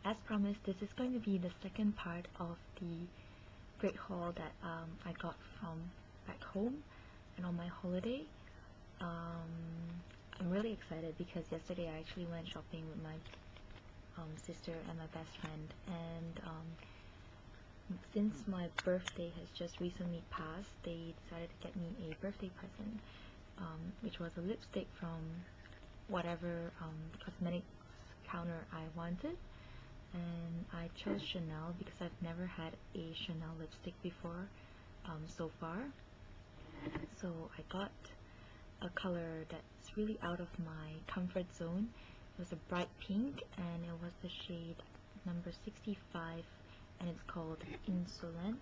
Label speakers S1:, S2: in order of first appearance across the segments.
S1: as promised, this is going to be the second part of the great haul that I got from back home and on my holiday. I'm really excited because yesterday I actually went shopping with my sister and my best friend, and since my birthday has just recently passed, they decided to get me a birthday present, which was a lipstick from whatever cosmetics counter I wanted, and I chose Chanel because I've never had a Chanel lipstick before so far. So I got a color that's really out of my comfort zone. It was a bright pink, and it was the shade number 65, and it's called Insolent.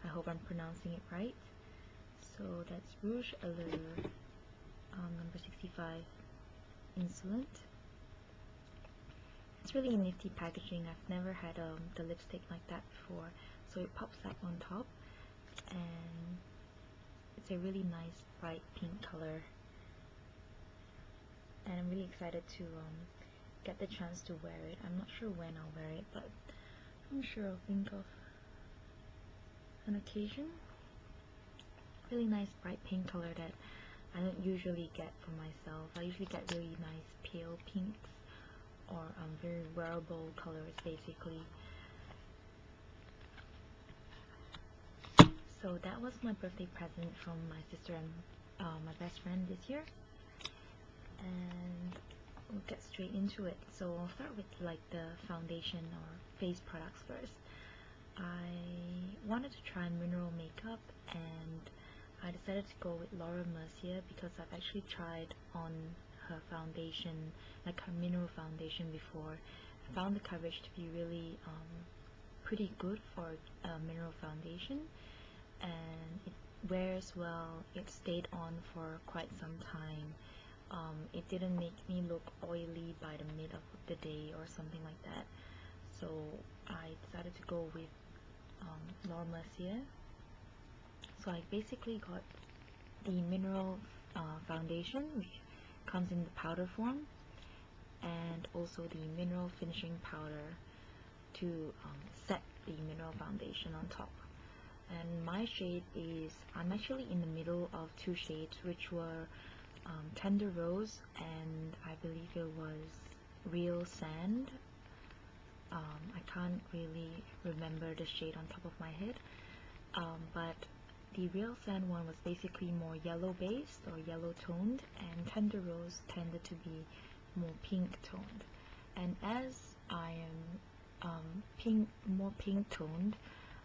S1: I hope I'm pronouncing it right. So that's Rouge Allure, number 65, Insolent. It's really nifty packaging. I've never had the lipstick like that before. So it pops up on top, and it's a really nice bright pink color. And I'm really excited to get the chance to wear it. I'm not sure when I'll wear it, but I'm sure I'll think of an occasion. Really nice bright pink color that I don't usually get for myself. I usually get really nice pale pinks or very wearable colors basically. So that was my birthday present from my sister and my best friend this year, and we'll get straight into it. So I'll start with like the foundation or face products first. I wanted to try mineral makeup, and I decided to go with Laura Mercier because I've actually tried on her foundation, like her mineral foundation before. I found the coverage to be really pretty good for a mineral foundation, and it wears well. It stayed on for quite some time. It didn't make me look oily by the mid of the day or something like that. So I decided to go with Laura Mercier. So I basically got the mineral foundation, which comes in the powder form, and also the mineral finishing powder to set the mineral foundation on top. And my shade is, I'm actually in the middle of two shades, which were Tender Rose, and I believe it was Real Sand. I can't really remember the shade on top of my head, but the Real Sand one was basically more yellow based or yellow toned, and Tender Rose tended to be more pink toned. And as I am more pink toned,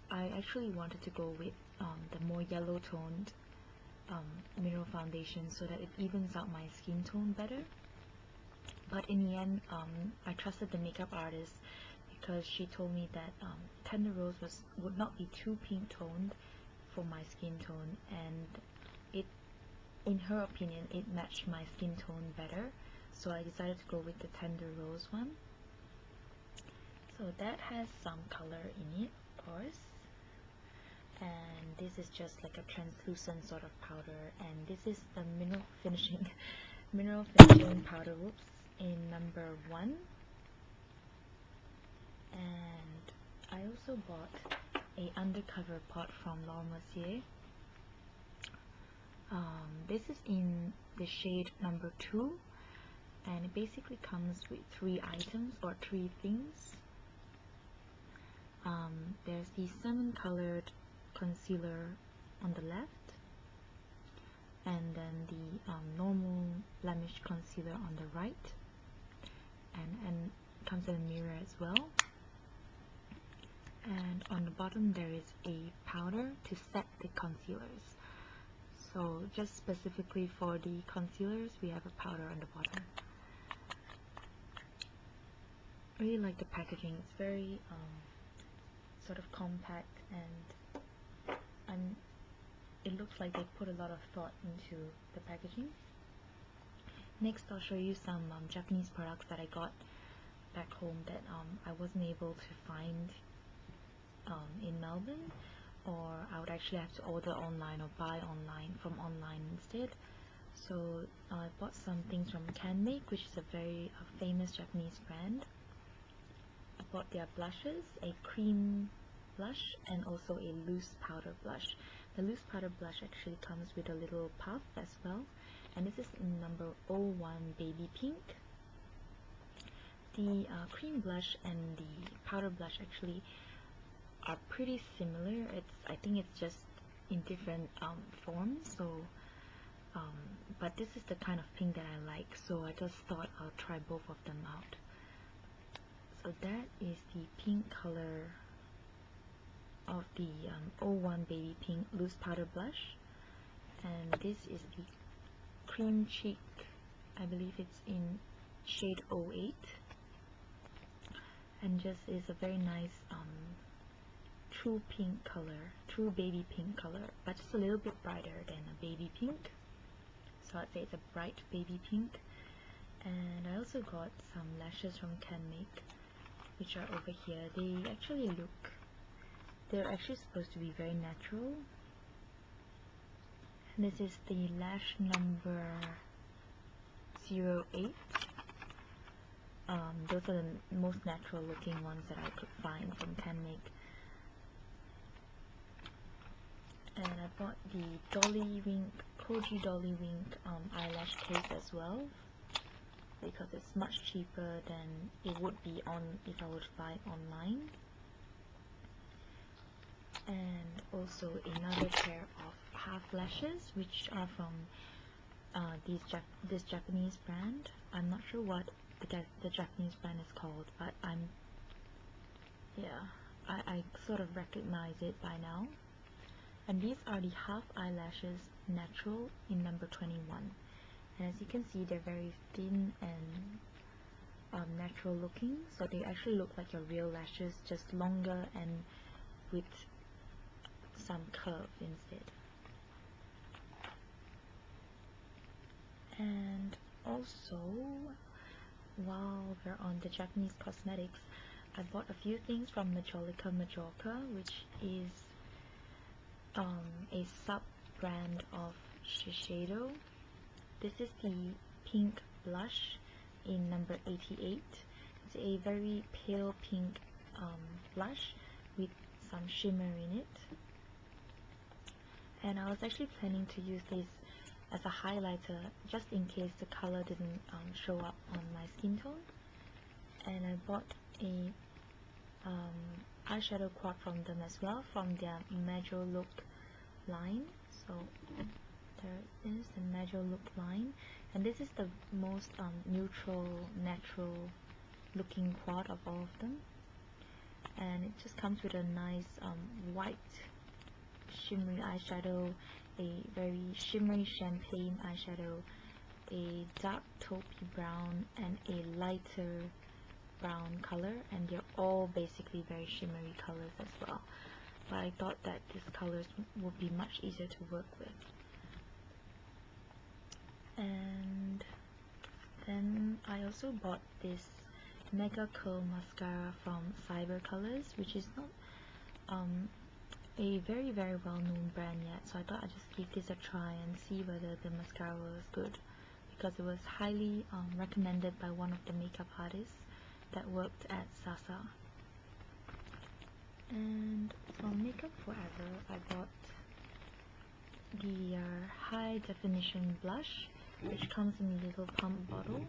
S1: I actually wanted to go with the more yellow toned mineral foundation so that it evens out my skin tone better. But in the end, I trusted the makeup artist because she told me that Tender Rose would not be too pink toned for my skin tone, and it, in her opinion, it matched my skin tone better. So I decided to go with the Tender Rose one. So that has some color in it, of course. And this is just like a translucent sort of powder, and this is the mineral finishing powder, in number 1. And I also bought a undercover pot from Laura Mercier. This is in the shade number 2, and it basically comes with 3 items or 3 things. There's the salmon colored concealer on the left, and then the normal blemish concealer on the right, and it comes in a mirror as well. And on the bottom there is a powder to set the concealers. So just specifically for the concealers, we have a powder on the bottom. I really like the packaging. It's very sort of compact, and it looks like they put a lot of thought into the packaging. Next, I'll show you some Japanese products that I got back home that I wasn't able to find in Melbourne, or I would actually have to order online or buy online from online instead. So I bought some things from Canmake, which is a very famous Japanese brand. bought their blushes, a cream blush and also a loose powder blush. The loose powder blush actually comes with a little puff as well, and this is in number 01 Baby Pink. The cream blush and the powder blush actually are pretty similar. I think it's just in different forms, so but this is the kind of pink that I like, so I just thought I'll try both of them out. So that is the pink color of the 01 Baby Pink loose powder blush, and this is the cream cheek. I believe it's in shade 08, and just is a very nice true pink color, true baby pink color, but just a little bit brighter than a baby pink. So I'd say it's a bright baby pink. And I also got some lashes from Can Make, which are over here. They're actually supposed to be very natural. And this is the lash number 08. Those are the most natural looking ones that I could find from Can Make. And I bought the Koji Dolly Wink eyelash case as well, because it's much cheaper than it would be if I were to buy it online. And also another pair of half lashes, which are from this Japanese brand. I'm not sure what the Japanese brand is called, but I sort of recognize it by now. And these are the half eyelashes natural in number 21. And as you can see, they're very thin and natural looking, so they actually look like your real lashes, just longer and with some curve instead. And also, while we're on the Japanese cosmetics, I bought a few things from Majolica Majorca, which is a sub-brand of Shiseido. This is the pink blush in number 88. It's a very pale pink blush with some shimmer in it. And I was actually planning to use this as a highlighter just in case the color didn't show up on my skin tone. And I bought a eyeshadow quad from them as well, from their Major Look line. So there is the Major Look line, and this is the most neutral, natural looking quad of all of them. And it just comes with a nice white shimmery eyeshadow, a very shimmery champagne eyeshadow, a dark taupey brown, and a lighter brown color, and they're all basically very shimmery colors as well. But I thought that these colors would be much easier to work with. And then I also bought this Mega Curl Mascara from Cyber Colors, which is not a very well known brand yet, so I thought I'd just give this a try and see whether the mascara was good, because it was highly recommended by one of the makeup artists that worked at Sasa. And from Makeup Forever, I bought the high definition blush, which comes in a little pump bottle,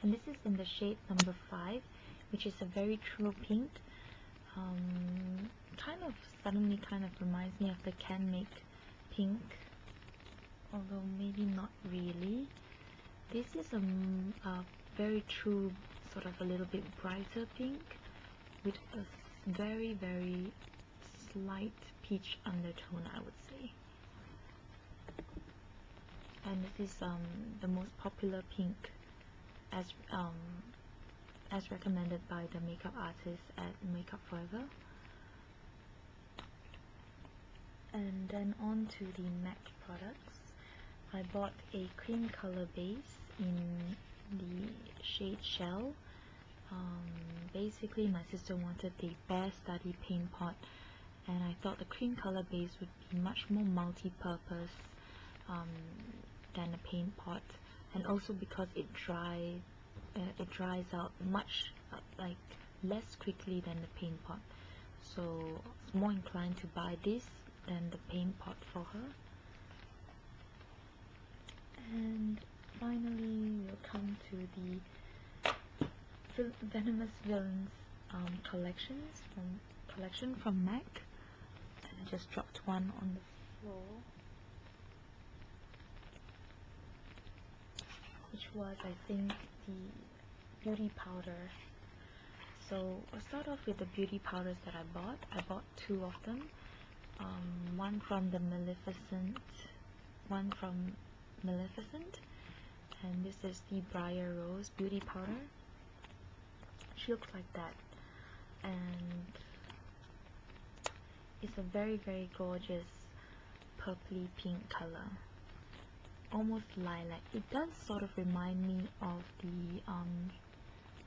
S1: and this is in the shade number 5, which is a very true pink. Suddenly kind of reminds me of the Can Make pink, although maybe not really. This is a very true, sort of a little bit brighter pink with a very slight peach undertone, I would say. And this is the most popular pink as recommended by the makeup artist at Makeup Forever. And then on to the MAC products. I bought a cream color base in the shade Shell. Basically my sister wanted the Bare Study paint pot, and I thought the cream color base would be much more multi-purpose than a paint pot, and also because it dries out much less quickly than the paint pot, so I was more inclined to buy this than the paint pot for her. And finally we'll come to the Venomous Villains collection from MAC. I just dropped one on the floor, which was, I think, the beauty powder. So I'll start off with the beauty powders that I bought. I bought two of them. One from Maleficent, and this is the Briar Rose beauty powder. She looks like that, and it's a very, very gorgeous purpley pink color, almost lilac. It does sort of remind me of the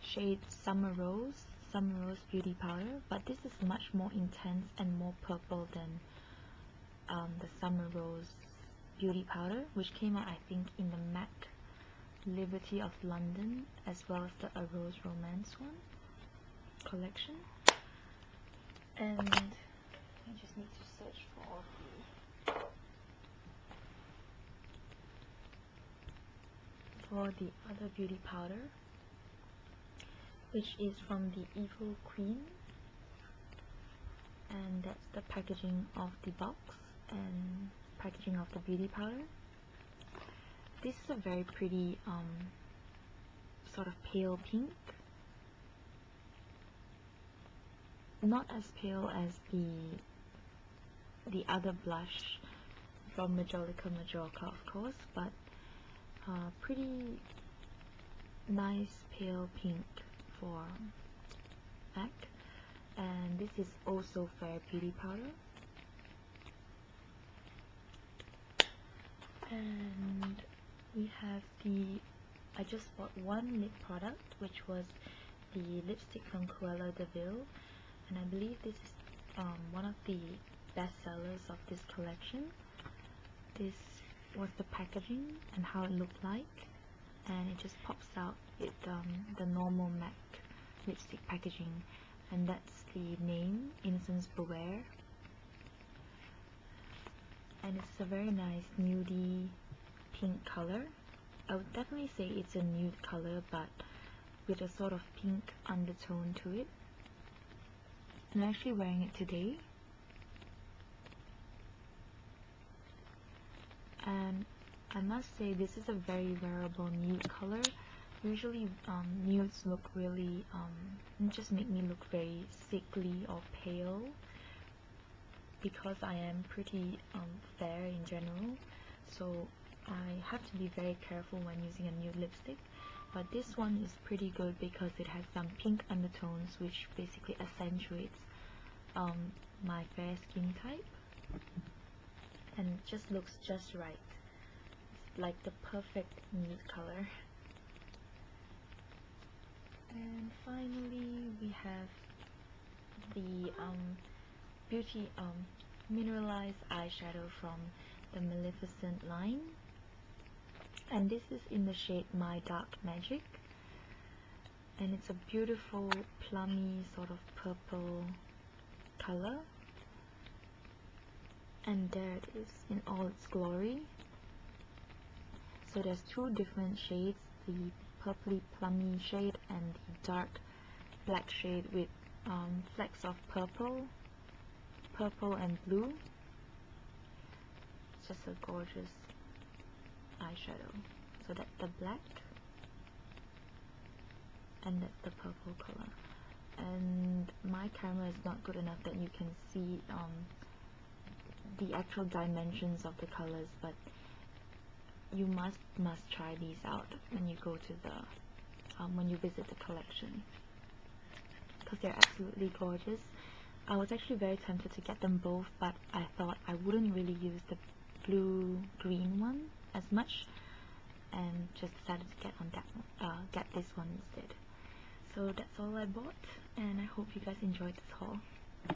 S1: shade Summer Rose beauty powder, but this is much more intense and more purple than the Summer Rose beauty powder, which came out, I think, in the MAC Liberty of London, as well as the A Rose Romance one collection. And I just need to search for the other beauty powder, which is from the Evil Queen, and that's the packaging of the box and packaging of the beauty powder. This is a very pretty sort of pale pink, not as pale as the other blush from Majolica Majorca, of course, but pretty nice pale pink for MAC. And this is Also Fair beauty powder. And we have I just bought one lip product, which was the lipstick from Cruella de Vil, and I believe this is one of the best sellers of this collection. This was the packaging and how it looked like, and it just pops out with the normal MAC lipstick packaging, and that's the name, Innocence Beware. And it's a very nice nudie pink color. I would definitely say it's a nude color, but with a sort of pink undertone to it. I'm actually wearing it today, and I must say this is a very wearable nude color. Usually nudes look really just make me look very sickly or pale, because I am pretty fair in general, so I have to be very careful when using a nude lipstick. But this one is pretty good because it has some pink undertones, which basically accentuates my fair skin type, and it just looks just right. It's like the perfect nude color. And finally we have the beauty mineralized eyeshadow from the Maleficent line, and this is in the shade My Dark Magic, and it's a beautiful plummy sort of purple color, and there it is in all its glory. So there's two different shades, the purpley plummy shade and the dark black shade with flecks of purple and blue. It's just a gorgeous eyeshadow. So that's the black and that's the purple color. And my camera is not good enough that you can see the actual dimensions of the colors, but you must try these out when you go to the when you visit the collection, because they're absolutely gorgeous. I was actually very tempted to get them both, but I thought I wouldn't really use the blue-green one as much, and just decided to get this one instead. So that's all I bought, and I hope you guys enjoyed this haul.